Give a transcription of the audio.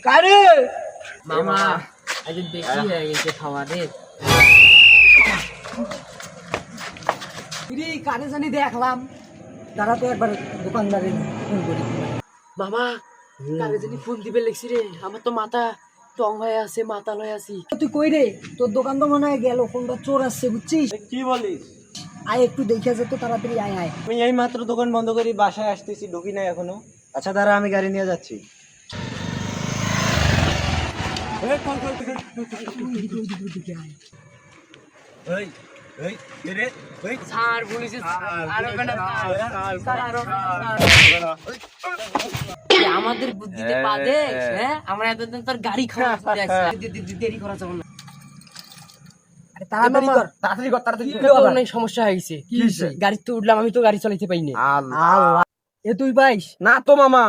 কারে মামা আজ বেশি হয়ে গেছে খাওয়া রে। কারে জানি দেখলাম, তারা তো একবার দোকানদারের ফোন করি। মামা কারে জানি ফোন দিবে লেগছি রে, আমার তো মাথা টং হয়ে আছে, মাথা লয়ে আছি। তুই কই রে? তোর দোকান তো মনে হয় গেল, কোনটা চোর আসছে বুঝছিস? কি বলিস? আয় একটু দেখে যেত তাড়াতাড়ি, আয় আয়। আমি এই মাত্র দোকান বন্ধ করি বাসায় আসতেছি, ঢুকি নাই এখনো। আচ্ছা দাঁড়া, আমি গাড়ি নিয়ে যাচ্ছি। স্যার বলেছে আরো বেটা স্যার আরো আমাদের বুদ্ধিতে বাদে। হ্যাঁ আমরা এতদিন তোর গাড়ি খাওয়া দেরি করা যাবে না। আরে তাড়াতাড়ি কর, তাড়াতাড়ি কর, তাড়াতাড়ি কর। অনেক সমস্যা হয়ে গেছে। কি হয়েছে? গাড়ি তো উঠলাম, আমি তো গাড়ি চালাইতে পাইনি। আল্লাহ, এ তুই পাইস না তো মামা।